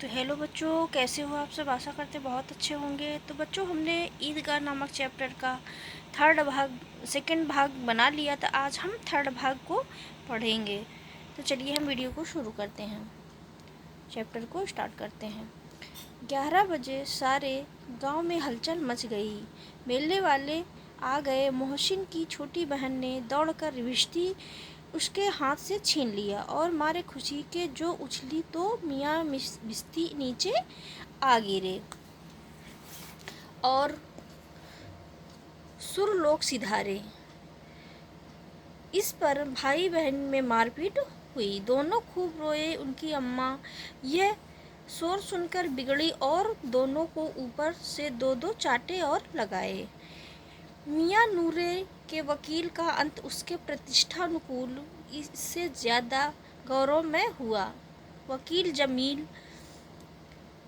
तो हेलो बच्चों, कैसे हो आप सब। आशा करते बहुत अच्छे होंगे। तो बच्चों, हमने ईदगाह नामक चैप्टर का सेकंड भाग बना लिया था। आज हम थर्ड भाग को पढ़ेंगे। तो चलिए हम वीडियो को शुरू करते हैं, चैप्टर को स्टार्ट करते हैं। 11 बजे सारे गांव में हलचल मच गई। मेले वाले आ गए। मोहसिन की छोटी बहन ने दौड़कर रिश्ती उसके हाथ से छीन लिया और मारे खुशी के जो उछली तो मियाँ बिस्ती नीचे आ गिरे और सुरलोक सिधारे। इस पर भाई बहन में मारपीट हुई। दोनों खूब रोए। उनकी अम्मा यह शोर सुनकर बिगड़ी और दोनों को ऊपर से दो दो चाटे और लगाए। मियाँ नूरे के वकील का अंत उसके प्रतिष्ठानुकूल इससे ज़्यादा गौरवमय हुआ। वकील जमील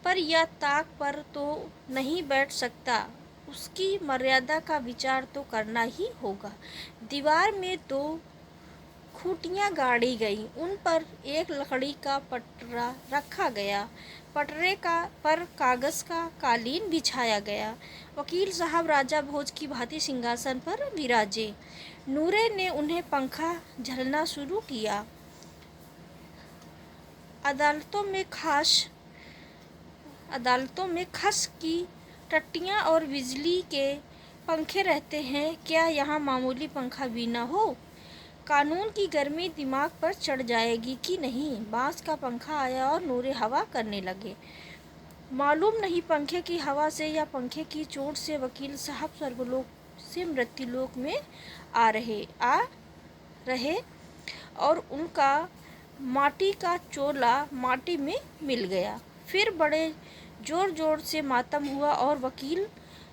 पर या ताक पर तो नहीं बैठ सकता, उसकी मर्यादा का विचार तो करना ही होगा। दीवार में 2 खूंटियाँ गाड़ी गईं। उन पर एक लकड़ी का पटरा रखा गया। पटरे पर कागज़ का कालीन बिछाया गया। वकील साहब राजा भोज की भांति सिंहासन पर विराजे। नूरे ने उन्हें पंखा झलना शुरू किया। अदालतों में खस की टट्टियाँ और बिजली के पंखे रहते हैं, क्या यहाँ मामूली पंखा भी न हो? कानून की गर्मी दिमाग पर चढ़ जाएगी कि नहीं? बांस का पंखा आया और नूरे हवा करने लगे। मालूम नहीं पंखे की हवा से या पंखे की चोट से वकील साहब स्वर्गलोक से मृत्युलोक में आ रहे और उनका माटी का चोला माटी में मिल गया। फिर बड़े जोर जोर से मातम हुआ और वकील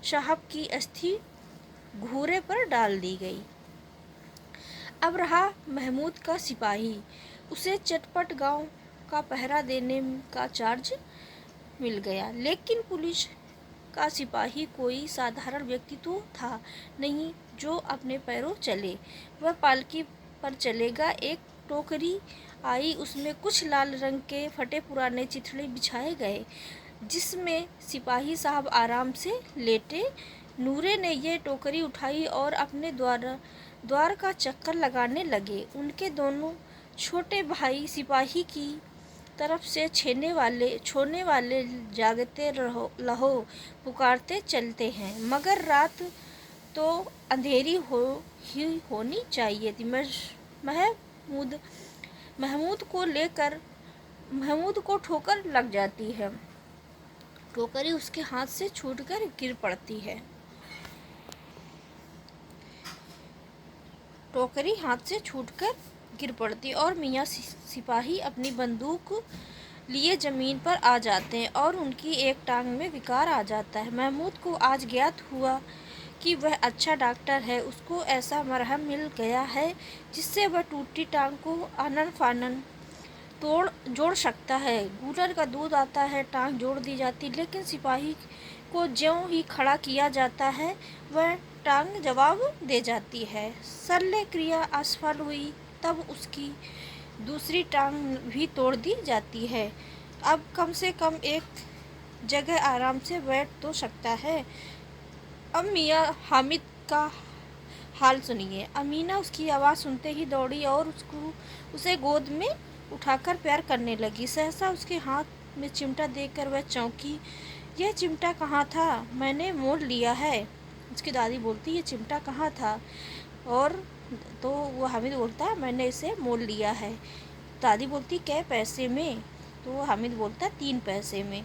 साहब की अस्थि घूरे पर डाल दी गई। अब रहा महमूद का सिपाही। उसे चटपट गांव का पहरा देने का चार्ज मिल गया। लेकिन पुलिस का सिपाही कोई साधारण व्यक्ति तो था नहीं जो अपने पैरों चले। वह पालकी पर चलेगा। एक टोकरी आई, उसमें कुछ लाल रंग के फटे पुराने चिथड़े बिछाए गए, जिसमें सिपाही साहब आराम से लेटे। नूरे ने ये टोकरी उठाई और अपने द्वार का चक्कर लगाने लगे। उनके दोनों छोटे भाई सिपाही की तरफ से छोने वाले जागते लहो पुकारते चलते हैं, मगर रात तो अंधेरी होनी चाहिए थी। महमूद को ठोकर लग जाती है। टोकरी उसके हाथ से छूटकर गिर पड़ती है। और मियाँ सिपाही अपनी बंदूक लिए जमीन पर आ जाते हैं और उनकी एक टांग में विकार आ जाता है। महमूद को आज ज्ञात हुआ कि वह अच्छा डॉक्टर है। उसको ऐसा मरहम मिल गया है जिससे वह टूटी टांग को आनन फानन जोड़ सकता है। गूलर का दूध आता है, टांग जोड़ दी जाती, लेकिन सिपाही को ज्यों ही खड़ा किया जाता है वह टांग जवाब दे जाती है। शल्य क्रिया असफल हुई तब उसकी दूसरी टांग भी तोड़ दी जाती है। अब कम से कम एक जगह आराम से बैठ तो सकता है। अब मियाँ हामिद का हाल सुनिए। अमीना उसकी आवाज़ सुनते ही दौड़ी और उसे गोद में उठाकर प्यार करने लगी। सहसा उसके हाथ में चिमटा देखकर वह चौंकी। यह चिमटा कहाँ था? मैंने मोल लिया है। उसकी दादी बोलती, ये चिमटा कहाँ था? और तो वो हामिद बोलता, मैंने इसे मोल लिया है। दादी बोलती, कै पैसे में? तो हामिद बोलता, 3 पैसे में।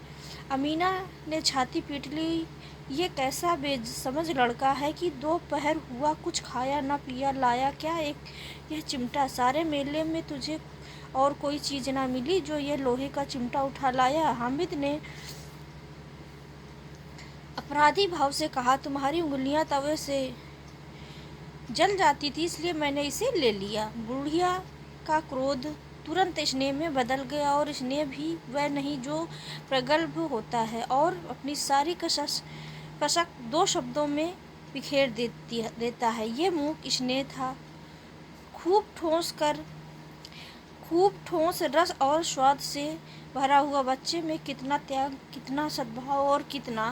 अमीना ने छाती पीट ली। ये कैसा बेसमझ लड़का है कि 2 पहर हुआ कुछ खाया न पिया, लाया क्या यह चिमटा? सारे मेले में तुझे और कोई चीज़ ना मिली जो ये लोहे का चिमटा उठा लाया? हामिद ने अपराधी भाव से कहा, तुम्हारी उंगलियां तवे से जल जाती थी इसलिए मैंने इसे ले लिया। बुढ़िया का क्रोध तुरंत स्नेह में बदल गया और स्नेह भी वह नहीं जो प्रगल्भ होता है और अपनी सारी कसक 2 शब्दों में बिखेर देता है। ये मूक स्नेह था। खूब ठोस रस और स्वाद से भरा हुआ बच्चे में कितना त्याग, कितना सद्भाव और कितना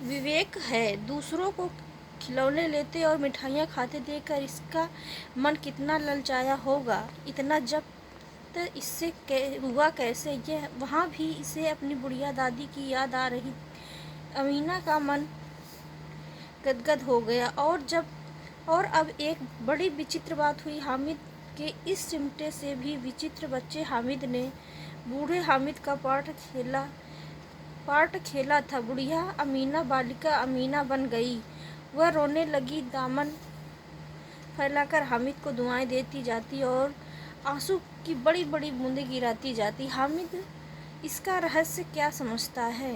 विवेक है। दूसरों को खिलौने लेते और मिठाइयाँ खाते देखकर इसका मन कितना ललचाया होगा। इतना जब्त इससे हुआ कैसे? यह वहाँ भी इसे अपनी बुढ़िया दादी की याद आ रही। अमीना का मन गदगद हो गया। और अब एक बड़ी विचित्र बात हुई। हामिद के इस चिमटे से भी विचित्र बच्चे हामिद ने बूढ़े हामिद का पार्ट खेला था। बुढ़िया अमीना बालिका अमीना बन गई। वह रोने लगी, दामन फैलाकर हामिद को दुआएं देती जाती और आंसू की बड़ी बड़ी बूंदें गिराती जाती। हामिद इसका रहस्य क्या समझता है?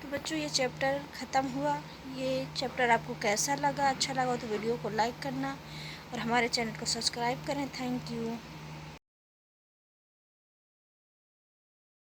तो बच्चों, ये चैप्टर ख़त्म हुआ। ये चैप्टर आपको कैसा लगा? अच्छा लगा तो वीडियो को लाइक करना और हमारे चैनल को सब्सक्राइब करें। Thank you.